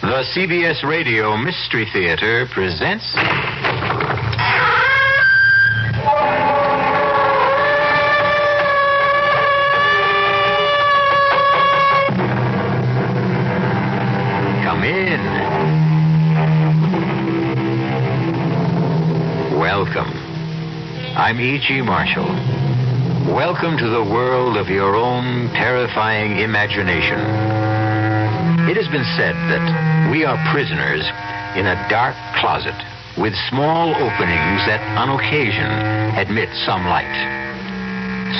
The CBS Radio Mystery Theater presents... Come in. Welcome. I'm E.G. Marshall. Welcome to the world of your own terrifying imagination. It has been said that we are prisoners in a dark closet with small openings that on occasion admit some light.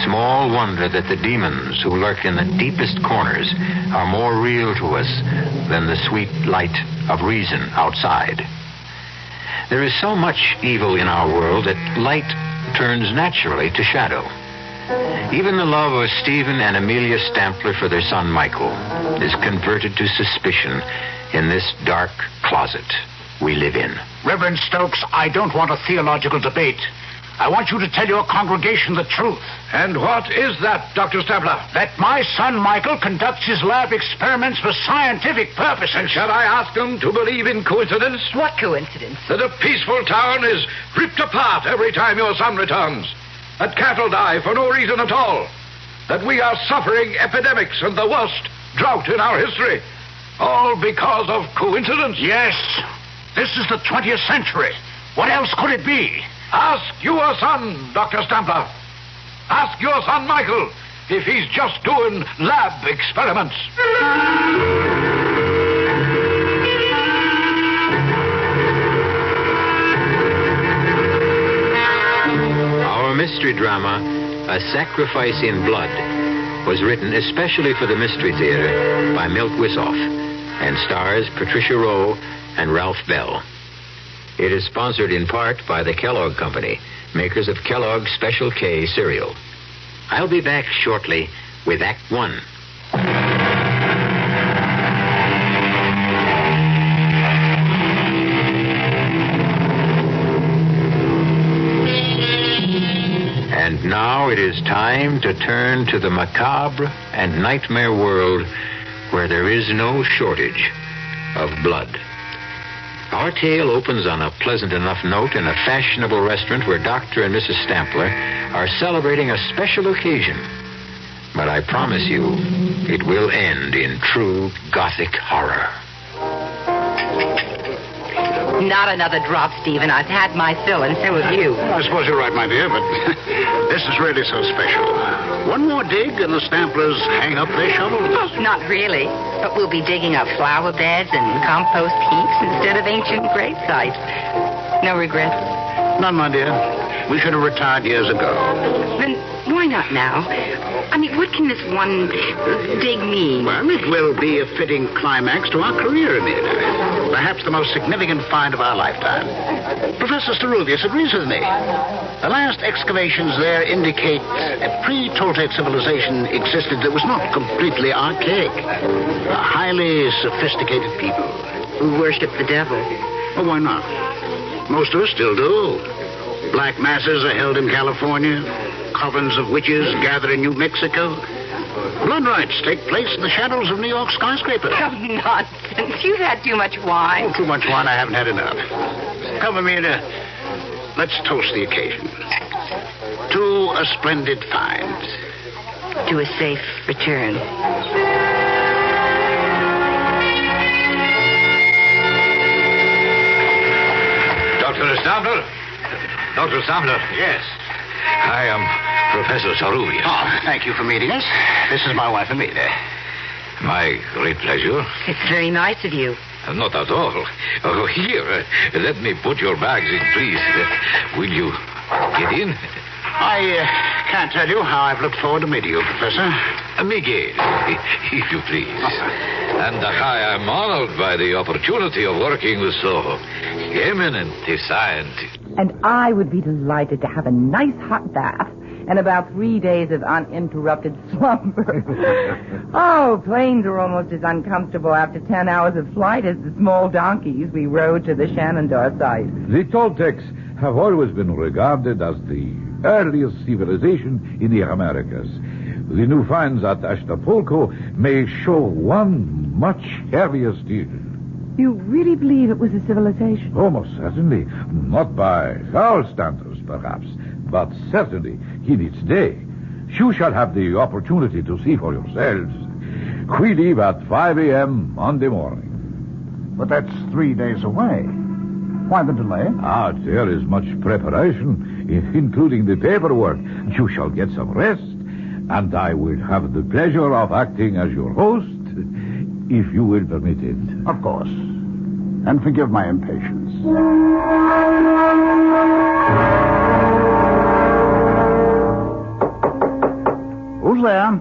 Small wonder that the demons who lurk in the deepest corners are more real to us than the sweet light of reason outside. There is so much evil in our world that light turns naturally to shadow. Even the love of Stephen and Amelia Stampler for their son Michael is converted to suspicion in this dark closet we live in. Reverend Stokes, I don't want a theological debate. I want you to tell your congregation the truth. And what is that, Dr. Stampler? That my son Michael conducts his lab experiments for scientific purposes. And shall I ask them to believe in coincidence? What coincidence? That a peaceful town is ripped apart every time your son returns. That cattle die for no reason at all. That we are suffering epidemics and the worst drought in our history. All because of coincidence? Yes. This is the 20th century. What else could it be? Ask your son, Dr. Stampler. Ask your son, Michael, if he's just doing lab experiments. Our mystery drama, A Sacrifice in Blood, was written especially for the Mystery Theater by Milt Wisoff and stars Patricia Rowe and Ralph Bell. It is sponsored in part by the Kellogg Company, makers of Kellogg's Special K cereal. I'll be back shortly with Act One. And now it is time to turn to the macabre and nightmare world where there is no shortage of blood. Our tale opens on a pleasant enough note in a fashionable restaurant where Dr. and Mrs. Stampler are celebrating a special occasion. But I promise you, it will end in true Gothic horror. Not another drop, Stephen. I've had my fill, and so have you. I suppose you're right, my dear, but this is really so special. One more dig and the Stamplers hang up their shovels. Oh, not really. But we'll be digging up flower beds and compost heaps instead of ancient grave sites. No regrets? None, my dear. We should have retired years ago. Then why not now? I mean, what can this one dig mean? Well, it will be a fitting climax to our career, Amelia. Perhaps the most significant find of our lifetime. Professor Starulius agrees with me. The last excavations there indicate a pre-Toltec civilization existed that was not completely archaic. A highly sophisticated people. Who worship the devil. Oh, why not? Most of us still do. Black masses are held in California. Covens of witches gather in New Mexico. Blood rites take place in the shadows of New York skyscrapers. Oh, nonsense. You've had too much wine. Oh, too much wine, I haven't had enough. Come, Amelia. Let's toast the occasion. To a splendid find. To a safe return. Dr. Stampler? Dr. Stampler? Yes. I am Professor Sarulius. Oh, thank you for meeting us. This is my wife, Amelia. My great pleasure. It's very nice of you. Not at all. Oh, here, let me put your bags in, please. Will you get in? I can't tell you how I've looked forward to meeting you, Professor. Miguel, if you please. And I am honored by the opportunity of working with so eminent a scientist. And I would be delighted to have a nice hot bath and about 3 days of uninterrupted slumber. Oh, planes are almost as uncomfortable after 10 hours of flight as the small donkeys we rode to the Shenandoah site. The Toltecs have always been regarded as the earliest civilization in the Americas. The new finds at Acapulco may show one much heavier still. You really believe it was a civilization? Oh, most certainly. Not by our standards, perhaps, but certainly in its day. You shall have the opportunity to see for yourselves. We leave at 5 a.m. Monday morning. But that's 3 days away. Why the delay? There is much preparation, including the paperwork. You shall get some rest, and I will have the pleasure of acting as your host, if you will permit it. Of course. And forgive my impatience. Who's there?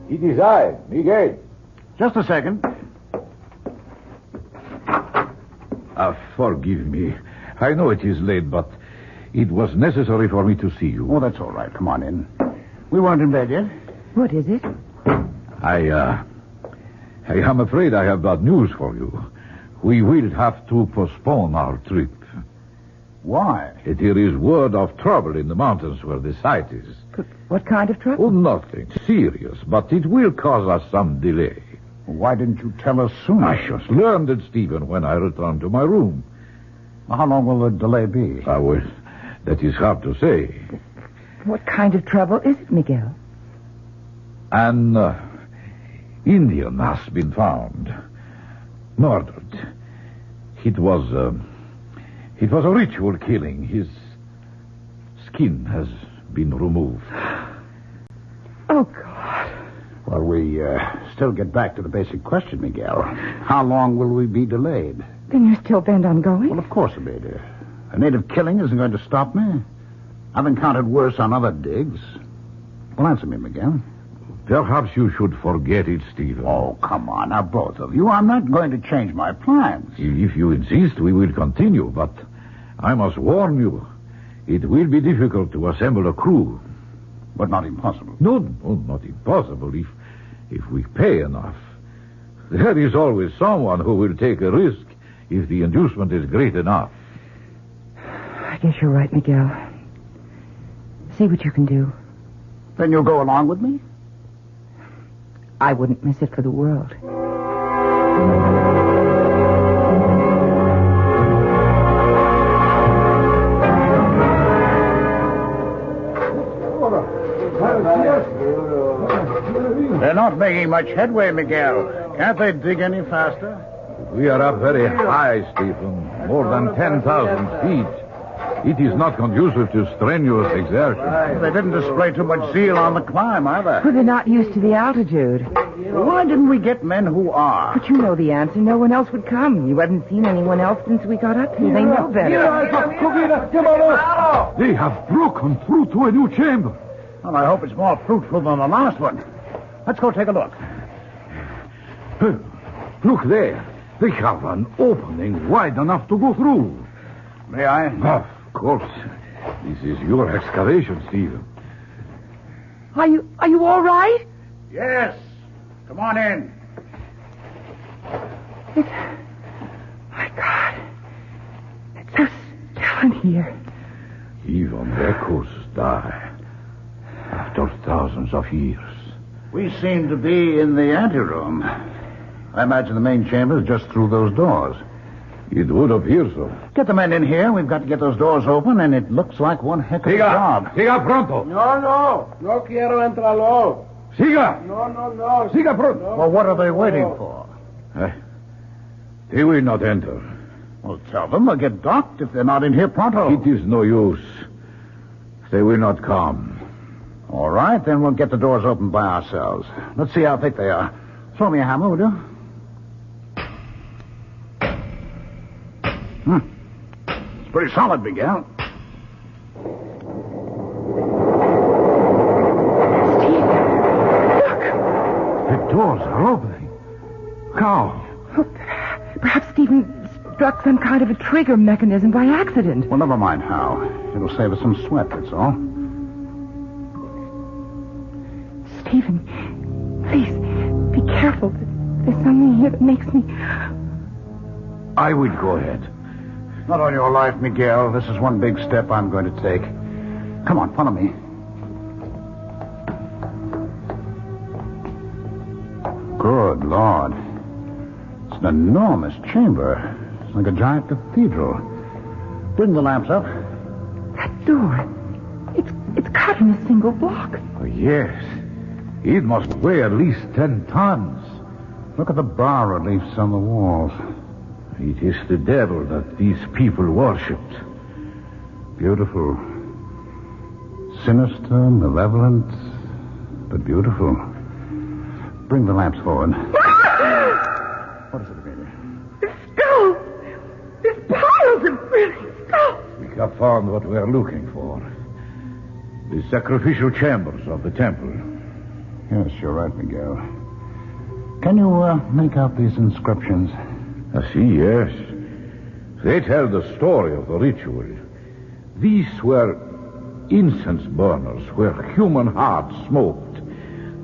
It is I, Miguel. Just a second. Forgive me. I know it is late, but it was necessary for me to see you. Oh, that's all right. Come on in. We weren't in bed yet. What is it? I am afraid I have bad news for you. We will have to postpone our trip. Why? There is word of trouble in the mountains where the site is. What kind of trouble? Oh, nothing serious, but it will cause us some delay. Why didn't you tell us sooner? I just learned it, Stephen, when I returned to my room. How long will the delay be? That is hard to say. What kind of trouble is it, Miguel? An Indian has been found. Murdered. It was a ritual killing. His skin has been removed. Oh, God. Well, we still get back to the basic question, Miguel. How long will we be delayed? Then you're still bent on going? Well, of course, Amelia. A native killing isn't going to stop me. I've encountered worse on other digs. Well, answer me, Miguel. Perhaps you should forget it, Stephen. Oh, come on, now, both of you. I'm not going to change my plans. If you insist, we will continue, but I must warn you, it will be difficult to assemble a crew. But not impossible. No, not impossible, if we pay enough. There is always someone who will take a risk if the inducement is great enough. I guess you're right, Miguel. See what you can do. Then you'll go along with me? I wouldn't miss it for the world. They're not making much headway, Miguel. Can't they dig any faster? We are up very high, Stephen. More than 10,000 feet. It is not conducive to strenuous exertion. They didn't display too much zeal on the climb, either. Well, they're not used to the altitude. Why didn't we get men who are? But you know the answer. No one else would come. You haven't seen anyone else since we got up here. They know better. They have broken through to a new chamber. Well, I hope it's more fruitful than the last one. Let's go take a look. Look there. They have an opening wide enough to go through. May I? Of course. This is your excavation, Stephen. Are you all right? Yes. Come on in. My God. It's so still in here. Even echoes die after thousands of years. We seem to be in the anteroom. I imagine the main chamber is just through those doors. It would appear so. Get the men in here. We've got to get those doors open, and it looks like one heck of a job. Siga pronto. No quiero entrarlo. Siga. No. Siga pronto. No. Well, what are they waiting for? They will not enter. Well, tell them they'll get docked if they're not in here pronto. It is no use. They will not come. All right, then we'll get the doors open by ourselves. Let's see how thick they are. Throw me a hammer, will you? It's pretty solid, Miguel. The doors are opening. How? Oh, perhaps Stephen struck some kind of a trigger mechanism by accident. Well, never mind how. It'll save us some sweat, that's all. Stephen, please, be careful. There's something here that makes me... I will go ahead. Not on your life, Miguel. This is one big step I'm going to take. Come on, follow me. Good Lord. an enormous chamber. It's like a giant cathedral. Bring the lamps up. That door, it's cut in a single block. Oh, yes. It must weigh at least 10 tons. Look at the bas-reliefs on the walls. It is the devil that these people worshipped. Beautiful. Sinister, malevolent, but beautiful. Bring the lamps forward. What is it, Amelia? The skulls! There's piles of brilliant skulls! We have found what we're looking for. The sacrificial chambers of the temple. Yes, you're right, Miguel. Can you make out these inscriptions? I see, yes. They tell the story of the ritual. These were incense burners where human hearts smoked.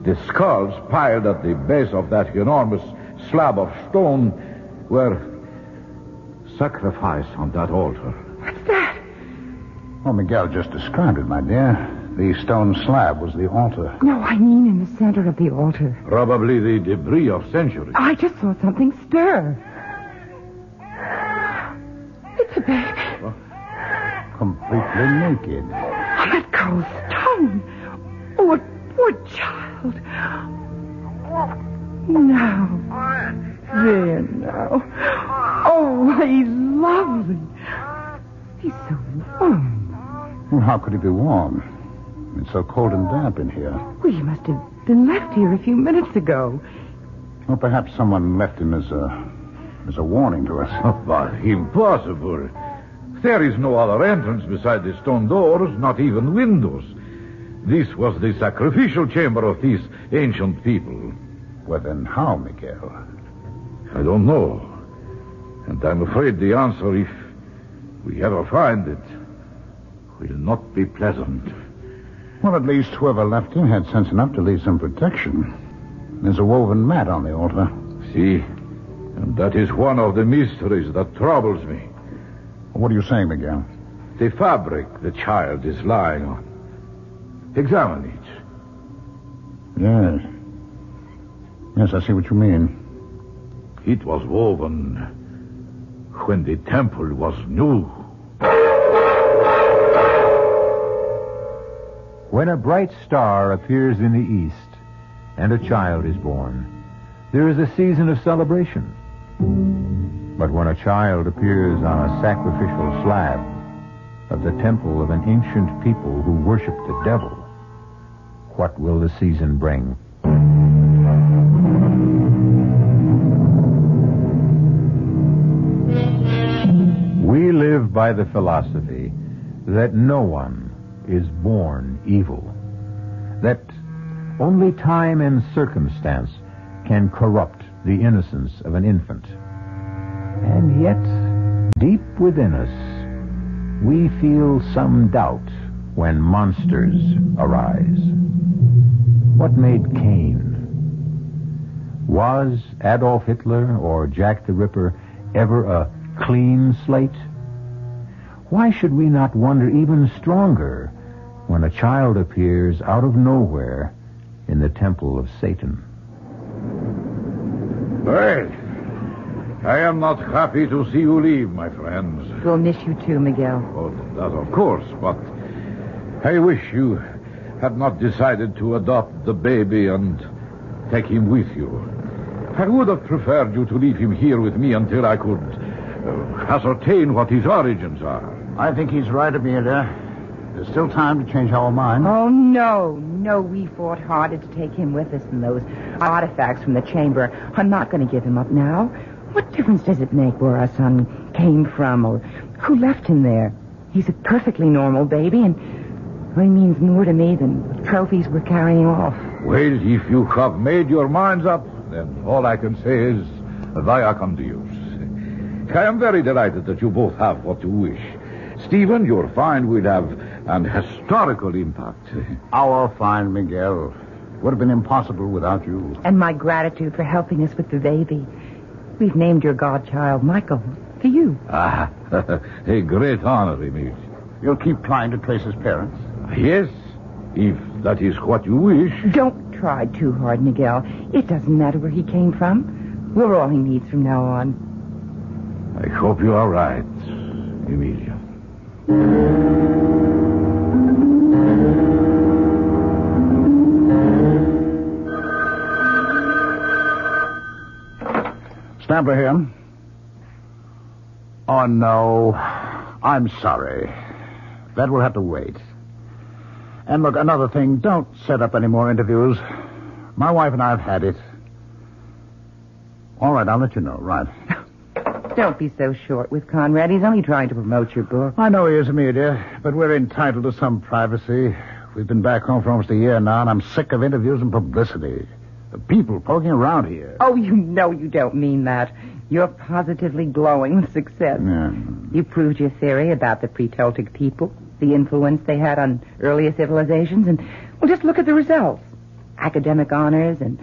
The skulls piled at the base of that enormous slab of stone were sacrificed on that altar. What's that? Oh, Miguel just described it, my dear. The stone slab was the altar. No, I mean in the center of the altar. Probably the debris of centuries. I just saw something stir. It's a baby. Completely naked. On that cold stone. Oh, a poor child. Now. There now. Oh, he's lovely. He's so warm. Well, how could he be warm? It's so cold and damp in here. Well, he must have been left here a few minutes ago. Well, perhaps someone left him as a warning to us. Oh, but impossible. There is no other entrance beside the stone doors, not even windows. This was the sacrificial chamber of these ancient people. Well, then how, Miguel? I don't know. And I'm afraid the answer, if we ever find it, will not be pleasant. Well, at least whoever left him had sense enough to leave some protection. There's a woven mat on the altar. See? And that is one of the mysteries that troubles me. What are you saying, Miguel? The fabric the child is lying on. Examine it. Yes. Yes, I see what you mean. It was woven when the temple was new. When a bright star appears in the east and a child is born, there is a season of celebration. But when a child appears on a sacrificial slab of the temple of an ancient people who worship the devil, what will the season bring? We live by the philosophy that no one is born evil, that only time and circumstance can corrupt the innocence of an infant. And yet, deep within us, we feel some doubt when monsters arise. What made Cain? Was Adolf Hitler or Jack the Ripper ever a clean slate? Why should we not wonder even stronger when a child appears out of nowhere in the temple of Satan? Well, I am not happy to see you leave, my friends. We'll miss you too, Miguel. Oh, that of course, but I wish you had not decided to adopt the baby and take him with you. I would have preferred you to leave him here with me until I could ascertain what his origins are. I think he's right, Amelia. There's still time to change our minds. Oh, no, we fought harder to take him with us than those artifacts from the chamber. I'm not going to give him up now. What difference does it make where our son came from or who left him there? He's a perfectly normal baby, and he means more to me than the trophies we're carrying off. Well, if you have made your minds up, then all I can say is, via con Deus. I am very delighted that you both have what you wish. Stephen, your find will have an historical impact. Our find, Miguel, would have been impossible without you. And my gratitude for helping us with the baby. We've named your godchild Michael for you. Ah, a great honor, Emil. You'll keep trying to trace his parents? Yes, if that is what you wish. Don't try too hard, Miguel. It doesn't matter where he came from. We're all he needs from now on. I hope you are right, Emilia. Stamper here. Oh, no. I'm sorry. That will have to wait. And look, another thing, don't set up any more interviews. My wife and I have had it. All right, I'll let you know, right. Don't be so short with Conrad. He's only trying to promote your book. I know he is, Amelia, but we're entitled to some privacy. We've been back home for almost a year now, and I'm sick of interviews and publicity. The people poking around here. Oh, you know you don't mean that. You're positively glowing with success. Yeah. You proved your theory about the pre-Celtic people, the influence they had on earlier civilizations, and, well, just look at the results. Academic honors and,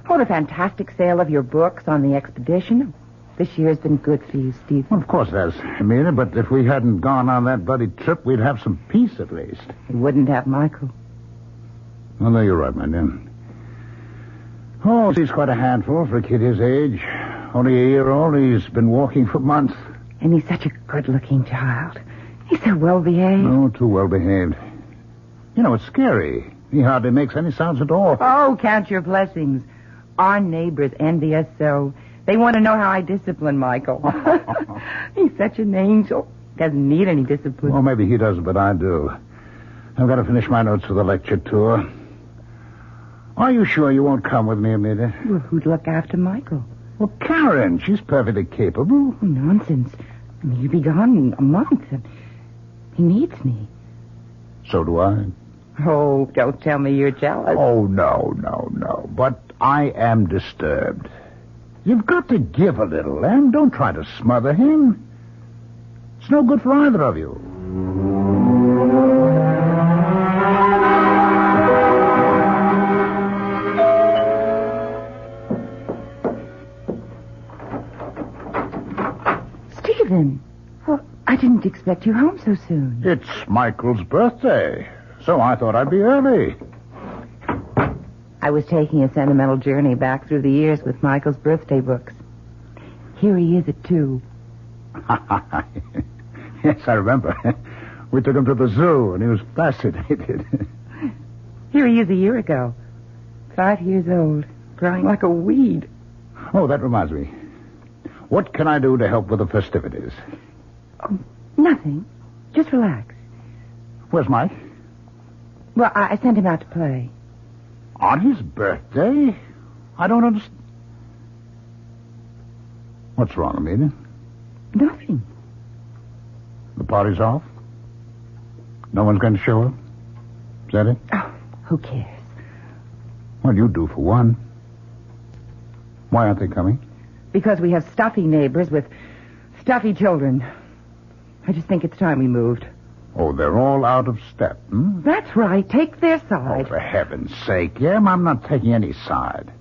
the fantastic sale of your books on the expedition. This year's been good for you, Stephen. Well, of course it has, Amelia, but if we hadn't gone on that bloody trip, we'd have some peace at least. You wouldn't have Michael. Well, no, you're right, my dear. Oh, he's quite a handful for a kid his age. Only a year old, he's been walking for months. And he's such a good-looking child. He's so well-behaved. Oh, too well-behaved. You know, it's scary. He hardly makes any sounds at all. Oh, count your blessings. Our neighbors envy us so. They want to know how I discipline Michael. He's such an angel. Doesn't need any discipline. Well, maybe he doesn't, but I do. I've got to finish my notes for the lecture tour. Are you sure you won't come with me, Amelia? Well, who'd look after Michael? Well, Karen. She's perfectly capable. Oh, nonsense. I mean, he'll be gone in a month. And he needs me. So do I. Oh, don't tell me you're jealous. Oh, no. But I am disturbed. You've got to give a little, Em. Don't try to smother him. It's no good for either of you. Stephen, well, I didn't expect you home so soon. It's Michael's birthday, so I thought I'd be early. I was taking a sentimental journey back through the years with Michael's birthday books. Here he is at 2. Yes, I remember. We took him to the zoo, and he was fascinated. Here he is a year ago. 5 years old, growing like a weed. Oh, that reminds me. What can I do to help with the festivities? Oh, nothing. Just relax. Where's Mike? Well, I sent him out to play. On his birthday? I don't understand. What's wrong, Amelia? Nothing. The party's off? No one's going to show up? Is that it? Oh, who cares? Well, you do for one. Why aren't they coming? Because we have stuffy neighbors with stuffy children. I just think it's time we moved. Oh, they're all out of step, hmm? That's right. Take their Oh, side. for heaven's sake, Em, I'm not taking any side.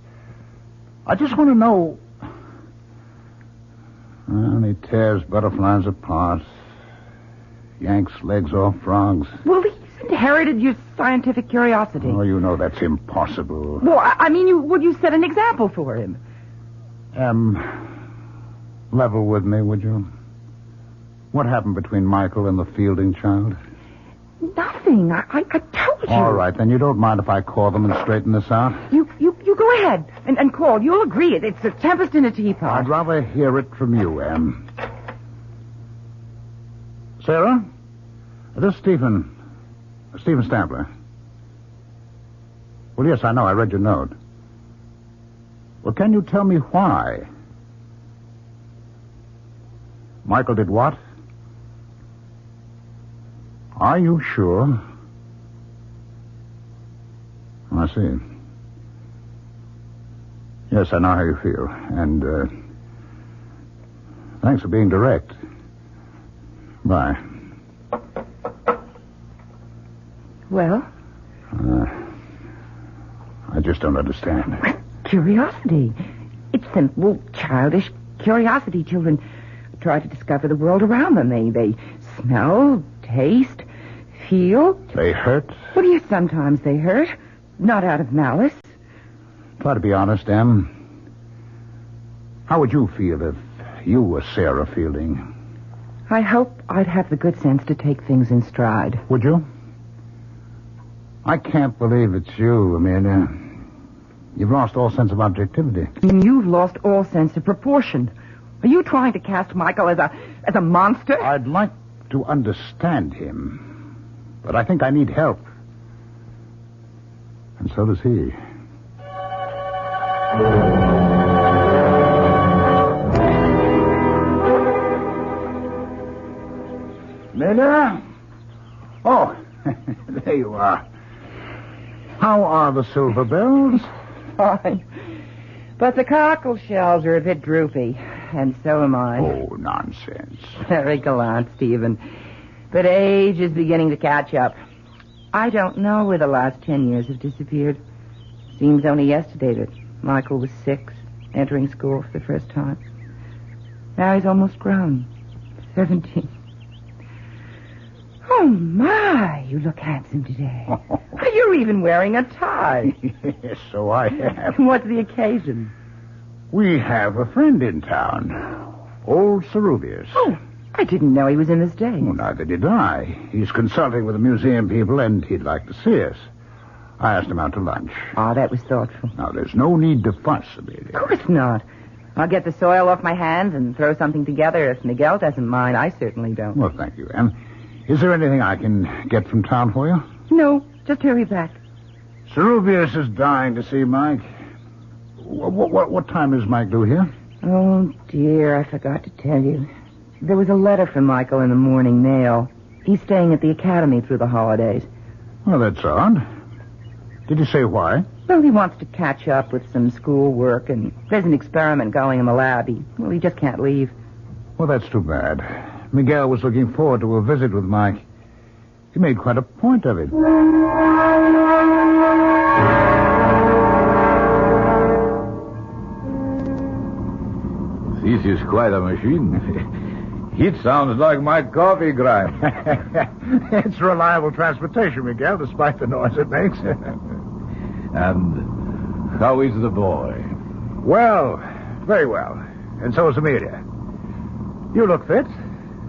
I just want to know... Well, he tears butterflies apart. Yanks legs off frogs. Well, he's inherited your scientific curiosity. Oh, you know that's impossible. Well, I mean, you set an example for him. Level with me, would you? What happened between Michael and the Fielding child? Nothing. I told you. All right, then you don't mind if I call them and straighten this out? You go ahead and call. You'll agree. It's a tempest in a teapot. I'd rather hear it from you, Em. Sarah? This is Stephen Stampler. Well, yes, I know. I read your note. Well, can you tell me why? Michael did what? Are you sure? I see. Yes, I know how you feel. And, thanks for being direct. Bye. Well? I just don't understand. Curiosity. It's simple, childish curiosity. Children try to discover the world around them. They smell, taste, feel. They hurt? Well, yes, sometimes they hurt. Not out of malice. Try to be honest, Em. How would you feel if you were Sarah Fielding? I hope I'd have the good sense to take things in stride. Would you? I can't believe it's you, Amelia. You've lost all sense of objectivity. And you've lost all sense of proportion. Are you trying to cast Michael as a monster? I'd like to understand him, but I think I need help. And so does he. Amelia? Oh, there you are. How are the silver bells? Fine. But the cockle shells are a bit droopy, and so am I. Oh, nonsense. Very gallant, Stephen. But age is beginning to catch up. I don't know where the last 10 years have disappeared. Seems only yesterday that Michael was 6, entering school for the first time. Now he's almost grown. 17. Oh, my, you look handsome today. You're even wearing a tie. Yes, so I have. What's the occasion? We have a friend in town. Old Ceruvius. Oh, I didn't know he was in the States. Well, neither did I. He's consulting with the museum people, and he'd like to see us. I asked him out to lunch. Oh, that was thoughtful. Now, there's no need to fuss, Amelia. Of course not. I'll get the soil off my hands and throw something together. If Miguel doesn't mind, I certainly don't. Well, thank you, Anne. Is there anything I can get from town for you? No, just hurry back. Ceruvius is dying to see Mike. What time is Mike due here? Oh, dear, I forgot to tell you. There was a letter from Michael in the morning mail. He's staying at the academy through the holidays. Well, that's odd. Did he say why? Well, he wants to catch up with some school work, and there's an experiment going in the lab. He just can't leave. Well, that's too bad. Miguel was looking forward to a visit with Mike. He made quite a point of it. This is quite a machine. It sounds like my coffee grind. It's reliable transportation, Miguel, despite the noise it makes. And how is the boy? Well, very well. And so is Amelia. You look fit.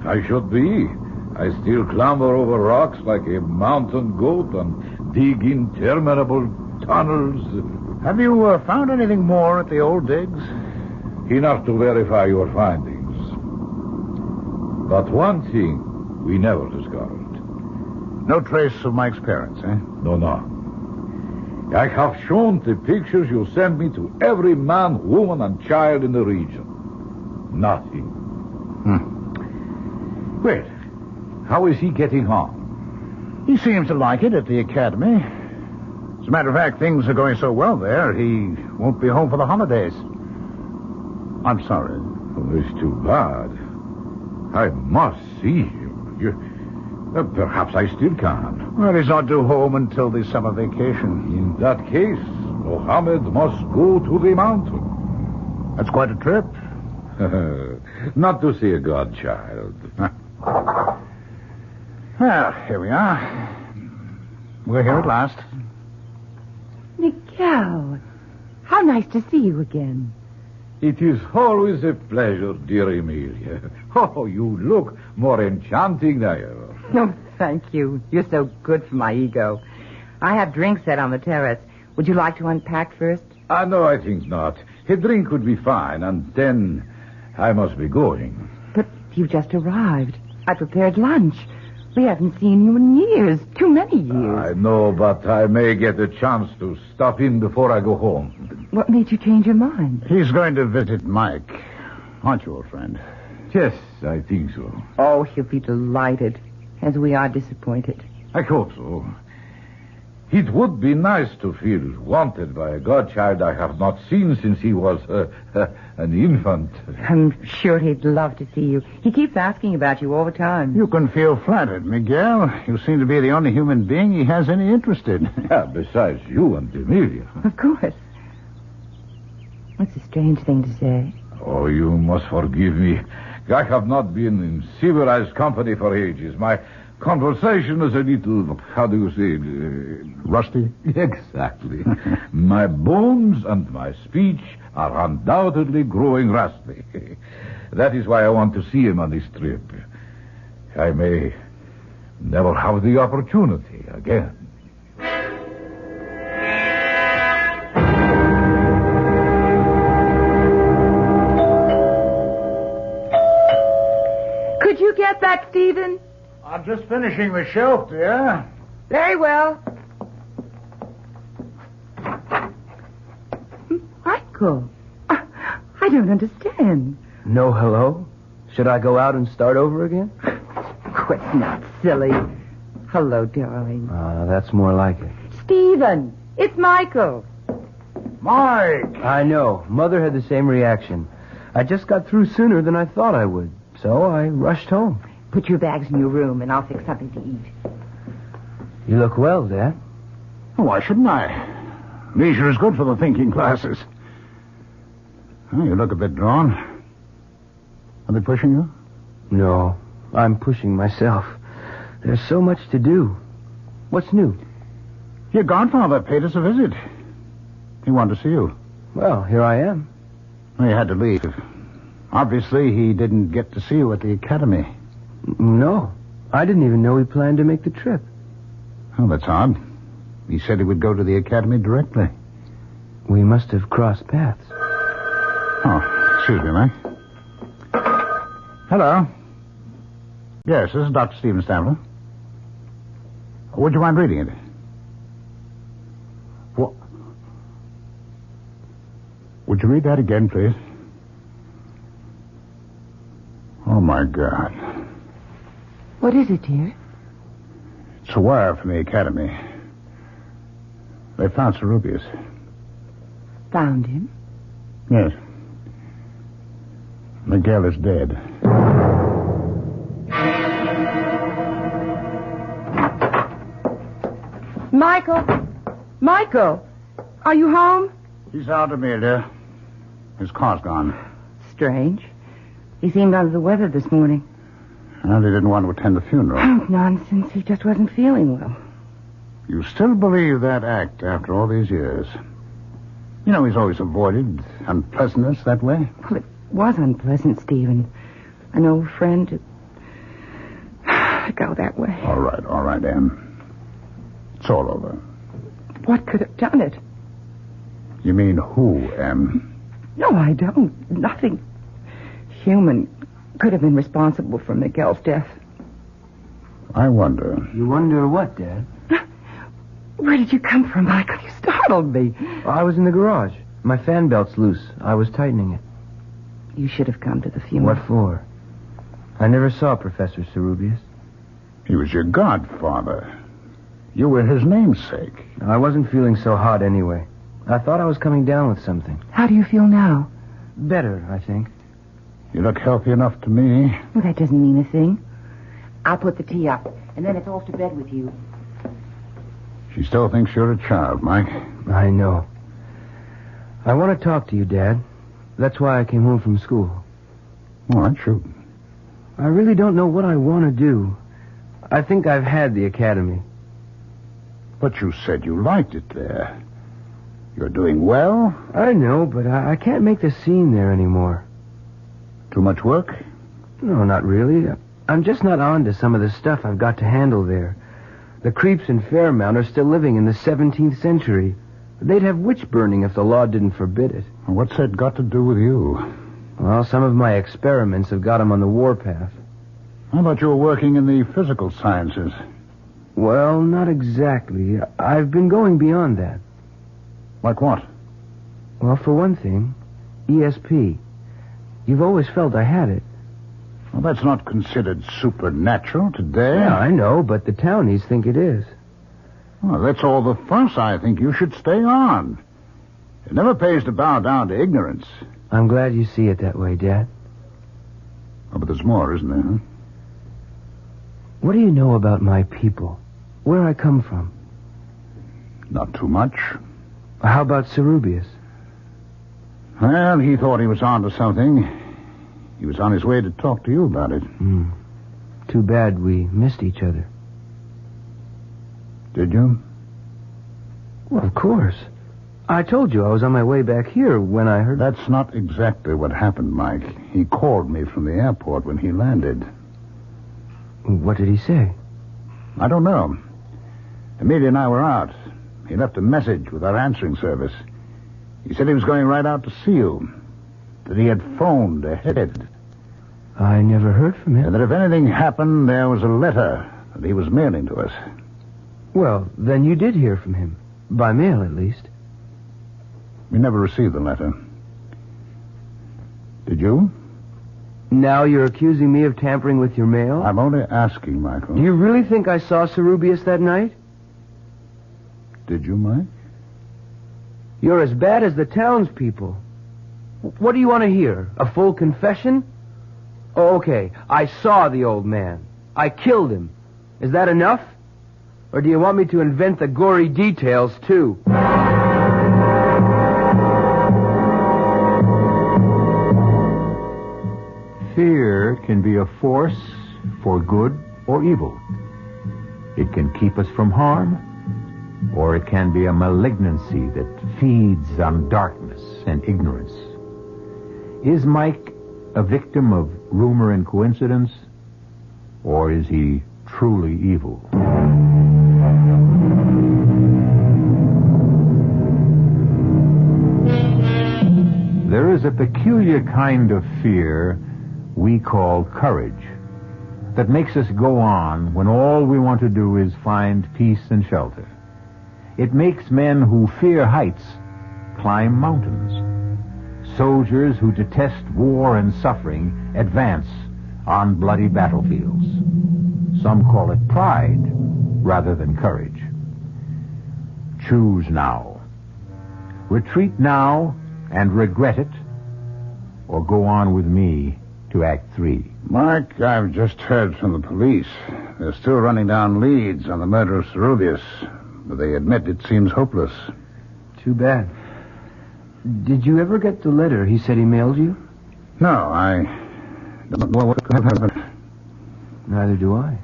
I should be. I still clamber over rocks like a mountain goat and dig interminable tunnels. Have you found anything more at the old digs? Enough to verify your findings. But one thing we never discovered. No trace of Mike's parents, eh? No. I have shown the pictures you sent me to every man, woman, and child in the region. Nothing. Well, how is he getting on? He seems to like it at the academy. As a matter of fact, things are going so well there, he won't be home for the holidays. I'm sorry. Oh, it's too bad. I must see him. Perhaps I still can. Well, he's not due home until the summer vacation. In that case, Mohammed must go to the mountain. That's quite a trip. Not to see a godchild. Well, here we are. We're here at last. Miguel, how nice to see you again. It is always a pleasure, dear Emilia. Oh, you look more enchanting than ever. No, thank you. You're so good for my ego. I have drinks set on the terrace. Would you like to unpack first? No, I think not. A drink would be fine, and then I must be going. But you just arrived. I prepared lunch. We haven't seen you in years. Too many years. I know, but I may get a chance to stop in before I go home. What made you change your mind? He's going to visit Mike. Aren't you, old friend? Yes, I think so. Oh, he'll be delighted, as we are disappointed. I hope so. It would be nice to feel wanted by a godchild I have not seen since he was an infant. I'm sure he'd love to see you. He keeps asking about you all the time. You can feel flattered, Miguel. You seem to be the only human being he has any interest in. Yeah, besides you and Emilia. Of course. What's a strange thing to say? Oh, you must forgive me. I have not been in civilized company for ages. My Conversation is a little, how do you say, Rusty? Exactly. My bones and my speech are undoubtedly growing rusty. That is why I want to see him on this trip. I may never have the opportunity again. Could you get that, Stephen? I'm just finishing the shelf, dear. Very well. Michael, I don't understand. No hello? Should I go out and start over again? Oh, it's not silly. Hello, darling. That's more like it. Stephen, it's Michael. Mike! I know. Mother had the same reaction. I just got through sooner than I thought I would, so I rushed home. Put your bags in your room, and I'll fix something to eat. You look well, Dad. Why shouldn't I? Leisure is good for the thinking classes. Oh, you look a bit drawn. Are they pushing you? No, I'm pushing myself. There's so much to do. What's new? Your godfather paid us a visit. He wanted to see you. Well, here I am. Well, he had to leave. Obviously, he didn't get to see you at the academy. No, I didn't even know he planned to make the trip. Oh, that's odd. He said he would go to the academy directly. We must have crossed paths. Oh, excuse me, Mike. Hello. Yes, this is Dr. Stephen Stamler. Would you mind reading it? What? Would you read that again, please? Oh, my God. What is it, dear? It's a wire from the academy. They found Cerubius. Found him? Yes. Miguel is dead. Michael? Michael? Are you home? He's out, Amelia. His car's gone. Strange. He seemed under the weather this morning. And he didn't want to attend the funeral. Oh, nonsense. He just wasn't feeling well. You still believe that act after all these years? You know, he's always avoided unpleasantness that way. Well, it was unpleasant, Stephen. An old friend to go that way. All right, Em. It's all over. What could have done it? You mean who, Em? No, I don't. Nothing human could have been responsible for Miguel's death. I wonder. You wonder what, Dad? Where did you come from, Michael? You startled me. I was in the garage. My fan belt's loose. I was tightening it. You should have come to the funeral. What for? I never saw Professor Cerubius. He was your godfather. You were his namesake. I wasn't feeling so hot anyway. I thought I was coming down with something. How do you feel now? Better, I think. You look healthy enough to me. Well, that doesn't mean a thing. I'll put the tea up, and then it's off to bed with you. She still thinks you're a child, Mike. I know. I want to talk to you, Dad. That's why I came home from school. All right, shoot. I really don't know what I want to do. I think I've had the academy. But you said you liked it there. You're doing well? I know, but I can't make the scene there anymore. Too much work? No, not really. I'm just not on to some of the stuff I've got to handle there. The creeps in Fairmount are still living in the 17th century. They'd have witch burning if the law didn't forbid it. What's that got to do with you? Well, some of my experiments have got them on the warpath. I thought you were working in the physical sciences. Well, not exactly. I've been going beyond that. Like what? Well, for one thing, ESP. You've always felt I had it. Well, that's not considered supernatural today. Yeah, I know, but the townies think it is. Well, that's all the fuss I think you should stay on. It never pays to bow down to ignorance. I'm glad you see it that way, Dad. Oh, but there's more, isn't there, huh? What do you know about my people? Where I come from? Not too much. How about Cerubius? Well, he thought he was on to something. He was on his way to talk to you about it. Too bad we missed each other. Did you? Well, of course. I told you I was on my way back here when I heard... That's not exactly what happened, Mike. He called me from the airport when he landed. What did he say? I don't know. Amelia and I were out. He left a message with our answering service. He said he was going right out to see you. That he had phoned ahead. I never heard from him. And that if anything happened, there was a letter that he was mailing to us. Well, then you did hear from him. By mail, at least. We never received the letter. Did you? Now you're accusing me of tampering with your mail? I'm only asking, Michael. Do you really think I saw Cerubius that night? Did you, Mike? You're as bad as the townspeople. What do you want to hear? A full confession? Oh, okay. I saw the old man. I killed him. Is that enough? Or do you want me to invent the gory details, too? Fear can be a force for good or evil. It can keep us from harm, or it can be a malignancy that feeds on darkness and ignorance. Is Mike a victim of rumor and coincidence, or is he truly evil? There is a peculiar kind of fear we call courage that makes us go on when all we want to do is find peace and shelter. It makes men who fear heights climb mountains. Soldiers who detest war and suffering advance on bloody battlefields. Some call it pride rather than courage. Choose now. Retreat now and regret it, or go on with me to Act 3. Mark, I've just heard from the police. They're still running down leads on the murder of Cerubius, but they admit it seems hopeless. Too bad. Did you ever get the letter he said he mailed you? No, I don't know what could have happened. Neither do I.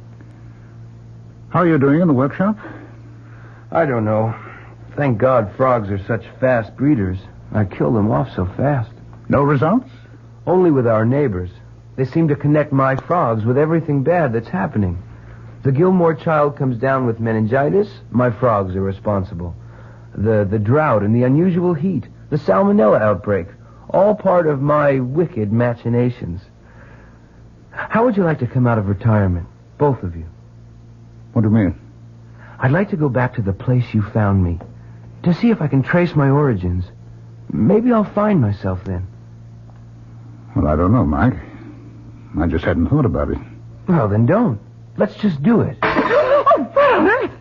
How are you doing in the workshop? I don't know. Thank God frogs are such fast breeders. I killed them off so fast. No results? Only with our neighbors. They seem to connect my frogs with everything bad that's happening. The Gilmore child comes down with meningitis, my frogs are responsible. The drought and the unusual heat, the salmonella outbreak, all part of my wicked machinations. How would you like to come out of retirement, both of you? What do you mean? I'd like to go back to the place you found me, to see if I can trace my origins. Maybe I'll find myself then. Well, I don't know, Mike. I just hadn't thought about it. Well, then don't. Let's just do it. Oh, Father!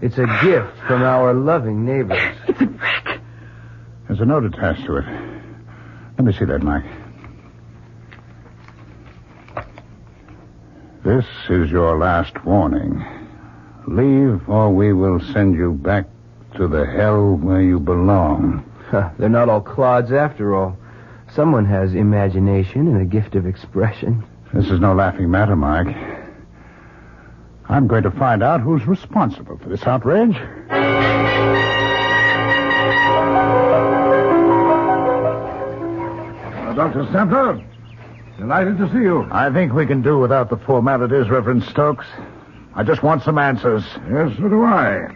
It's a gift from our loving neighbors. It's a brick. There's a note attached to it. Let me see that, Mike. This is your last warning. Leave, or we will send you back to the hell where you belong. They're not all clods after all. Someone has imagination and a gift of expression. This is no laughing matter, Mike. I'm going to find out who's responsible for this outrage. Dr. Stantler, delighted to see you. I think we can do without the formalities, Reverend Stokes. I just want some answers. Yes, so do I.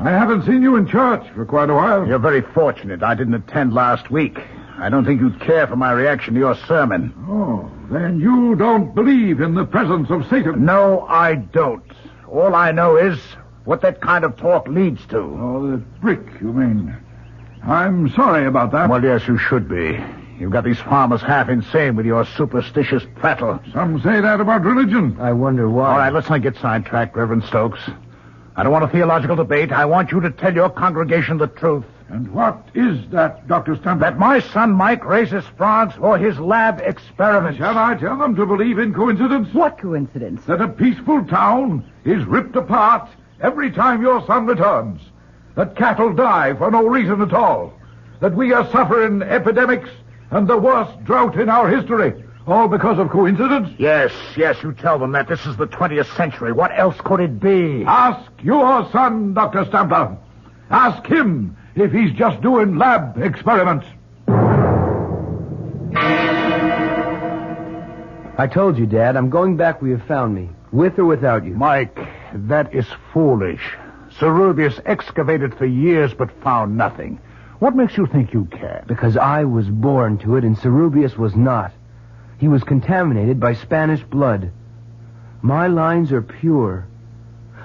I haven't seen you in church for quite a while. You're very fortunate. I didn't attend last week. I don't think you'd care for my reaction to your sermon. Oh, then you don't believe in the presence of Satan? No, I don't. All I know is what that kind of talk leads to. Oh, the brick, you mean. I'm sorry about that. Well, yes, you should be. You've got these farmers half insane with your superstitious prattle. Some say that about religion. I wonder why. All right, let's not get sidetracked, Reverend Stokes. I don't want a theological debate. I want you to tell your congregation the truth. And what is that, Dr. Stantler? That my son Mike raises frogs for his lab experiments. Shall I tell them to believe in coincidence? What coincidence? That a peaceful town is ripped apart every time your son returns. That cattle die for no reason at all. That we are suffering epidemics and the worst drought in our history. All because of coincidence? Yes, you tell them that this is the 20th century. What else could it be? Ask your son, Dr. Stampler. Ask him if he's just doing lab experiments. I told you, Dad, I'm going back where you found me, with or without you. Mike, that is foolish. Cerubius excavated for years but found nothing. What makes you think you can? Because I was born to it and Cerubius was not. He was contaminated by Spanish blood. My lines are pure.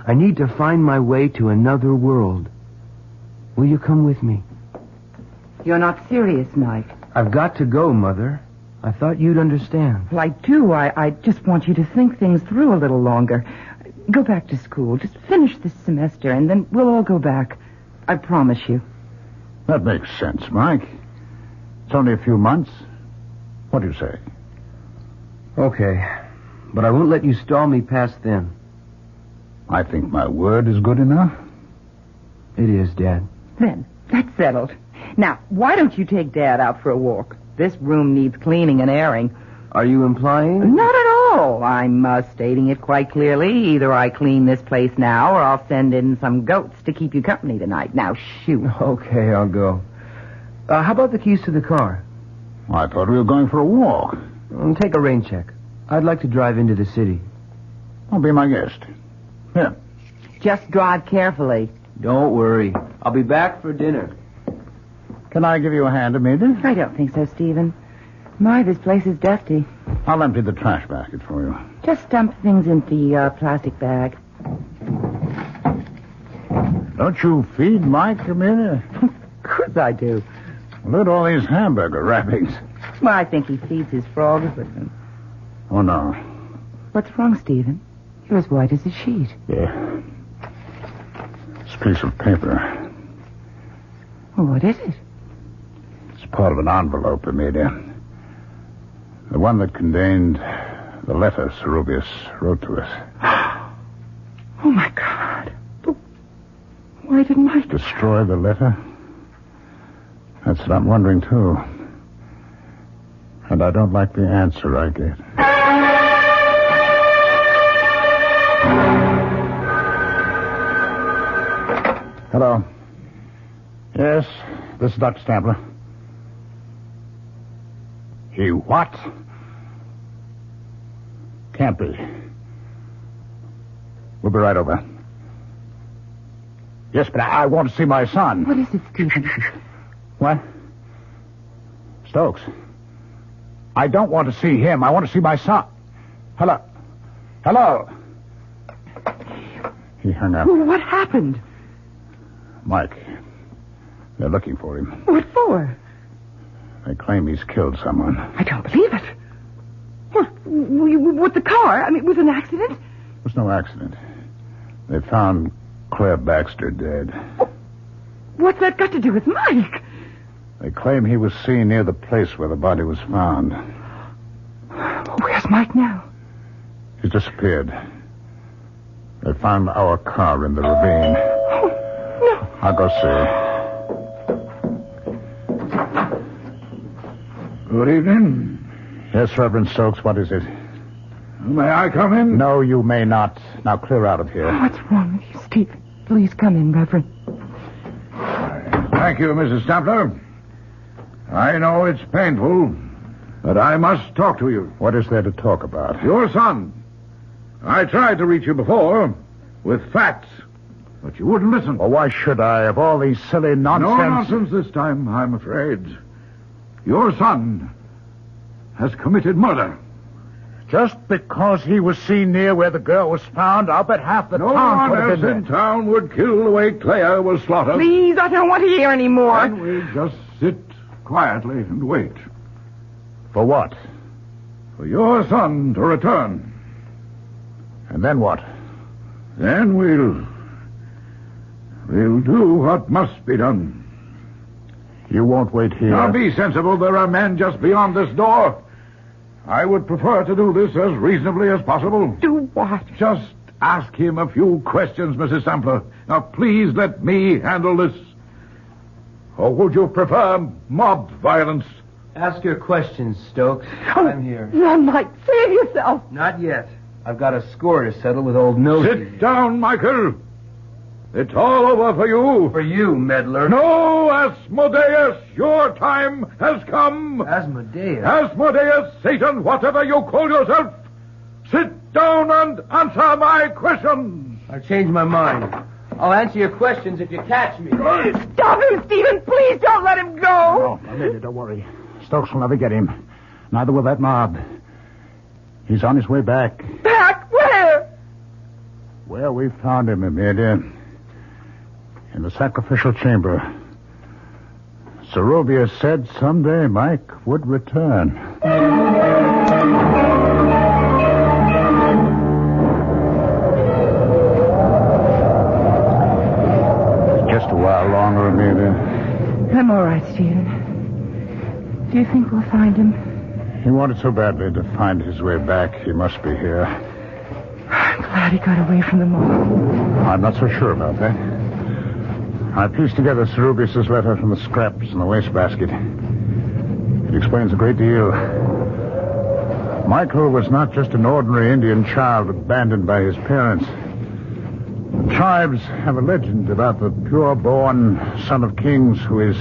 I need to find my way to another world. Will you come with me? You're not serious, Mike. I've got to go, Mother. I thought you'd understand. Well, I do. I just want you to think things through a little longer. Go back to school. Just finish this semester, and then we'll all go back. I promise you. That makes sense, Mike. It's only a few months. What do you say? Okay, but I won't let you stall me past then. I think my word is good enough. It is, Dad. Then, that's settled. Now, why don't you take Dad out for a walk? This room needs cleaning and airing. Are you implying? Not at all. I'm stating it quite clearly. Either I clean this place now, or I'll send in some goats to keep you company tonight. Now, shoot. Okay, I'll go. How about the keys to the car? I thought we were going for a walk. Take a rain check. I'd like to drive into the city. I'll be my guest. Here. Just drive carefully. Don't worry. I'll be back for dinner. Can I give you a hand, Amelia? I don't think so, Stephen. My, this place is dusty. I'll empty the trash basket for you. Just dump things into the plastic bag. Don't you feed Mike, Amelia? Of course I do. Look at all these hamburger wrappings. Well, I think he feeds his frogs with them. Oh, no. What's wrong, Stephen? You're as white as a sheet. Yeah. This piece of paper. Well, what is it? It's part of an envelope, Amelia. The one that contained the letter Cerubius wrote to us. Oh, my God. But why didn't Mike... Destroy the letter? That's what I'm wondering, too. And I don't like the answer I get. Hello. Yes, this is Dr. Stampler. He what? Can't be. We'll be right over. Yes, but I want to see my son. What is it, Stephen? What? Stokes. I don't want to see him. I want to see my son. Hello. Hello. He hung up. Well, what happened? Mike. They're looking for him. What for? They claim he's killed someone. I don't believe it. What, with the car? I mean, with an accident? It was no accident. They found Claire Baxter dead. What's that got to do with Mike? They claim he was seen near the place where the body was found. Where's Mike now? He's disappeared. They found our car in the ravine. Oh, no. I'll go see. Good evening. Yes, Reverend Stokes, what is it? May I come in? No, you may not. Now clear out of here. What's wrong with you, Steve? Please come in, Reverend. Thank you, Mrs. Stampler. I know it's painful, but I must talk to you. What is there to talk about? Your son. I tried to reach you before with facts, but you wouldn't listen. Well, why should I, of all these silly nonsense? No nonsense this time, I'm afraid. Your son has committed murder. Just because he was seen near where the girl was found, I'll bet half the no town one could have else been in there. town would kill the way Claire was slaughtered. Please, I don't want to hear any more. And we just sit quietly and wait. For what? For your son to return. And then what? Then we'll do what must be done. You won't wait here. Now be sensible. There are men just beyond this door. I would prefer to do this as reasonably as possible. Do what? Just ask him a few questions, Mrs. Sampler. Now, please let me handle this. Or would you prefer mob violence Ask your questions, Stokes. I'm here. Run, Mike. Save yourself. Not yet. I've got a score to settle with old Nosy. Sit down, Michael. It's all over for you. For you, meddler. No, Asmodeus, your time has come. Asmodeus? Asmodeus, Satan, whatever you call yourself. Sit down and answer my questions. I've changed my mind. I'll answer your questions if you catch me. Stop him, Stephen. Please don't let him go. No, Amelia, don't worry. Stokes will never get him. Neither will that mob. He's on his way back. Back? Where? Where we found him, Amelia. In the sacrificial chamber. Zeruvius said someday Mike would return. Just a while longer, Amelia. I'm all right, Stephen. Do you think we'll find him? He wanted so badly to find his way back. He must be here. I'm glad he got away from them all. I'm not so sure about that. I pieced together Zeruvius' letter from the scraps in the wastebasket. It explains a great deal. Michael was not just an ordinary Indian child abandoned by his parents. The tribes have a legend about the pure-born son of kings who is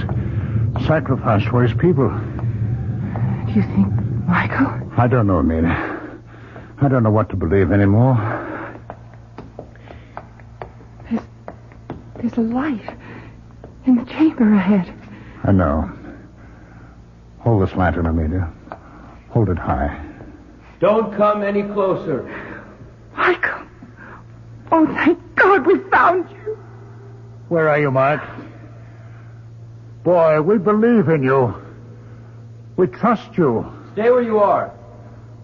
sacrificed for his people. Do you think Michael? I don't know, Amelia. I don't know what to believe anymore. There's a light in the chamber ahead. I know. Hold this lantern, Amelia. Hold it high. Don't come any closer. Michael! Oh, thank God we found you. Where are you, Mike? Boy, we believe in you. We trust you. Stay where you are.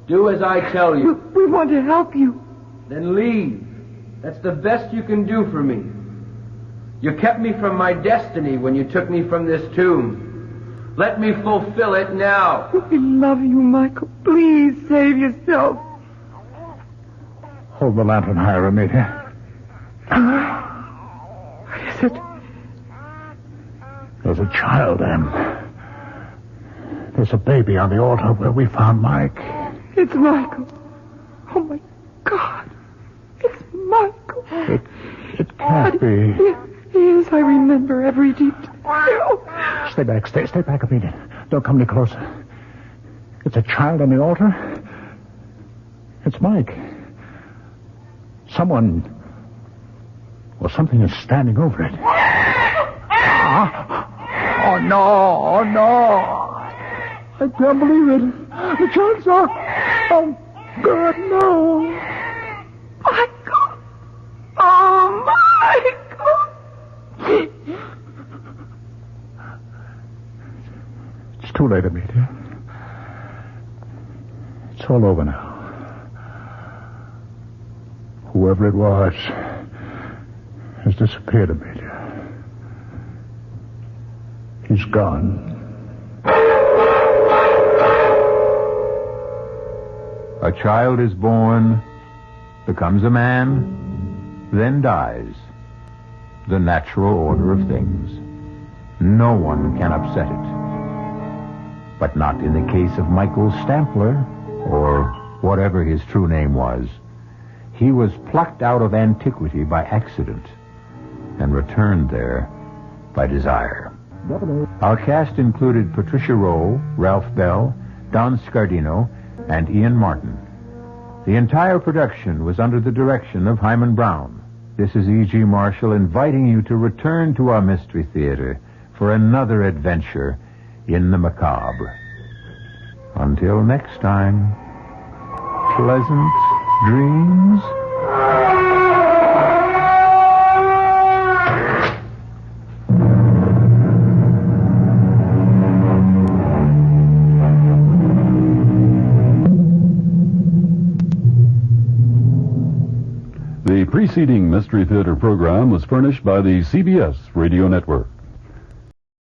Do as I tell you. We want to help you. Then leave. That's the best you can do for me. You kept me from my destiny when you took me from this tomb. Let me fulfill it now. We love you, Michael. Please save yourself. Hold the lantern higher, Amelia. What is it? There's a child, Em. There's a baby on the altar where we found Mike. It's Michael. Oh, my God. It's Michael. It can't be. Yes, I remember every detail. Stay back. Stay back, Amelia. Don't come any closer. It's a child on the altar. It's Mike. Someone or something is standing over it. Oh, no. I can't believe it. The child's off. Oh, God, no. Michael. Oh, Michael. It's too late, Amelia. It's all over now. Whoever it was has disappeared, Amelia. He's gone. A child is born, becomes a man, then dies. The natural order of things. No one can upset it. But not in the case of Michael Stampler, or whatever his true name was. He was plucked out of antiquity by accident and returned there by desire. Our cast included Patricia Rowe, Ralph Bell, Don Scardino, and Ian Martin. The entire production was under the direction of Himan Brown. This is E.G. Marshall inviting you to return to our Mystery Theater for another adventure in the macabre. Until next time, pleasant dreams. The preceding Mystery Theater program was furnished by the CBS Radio Network.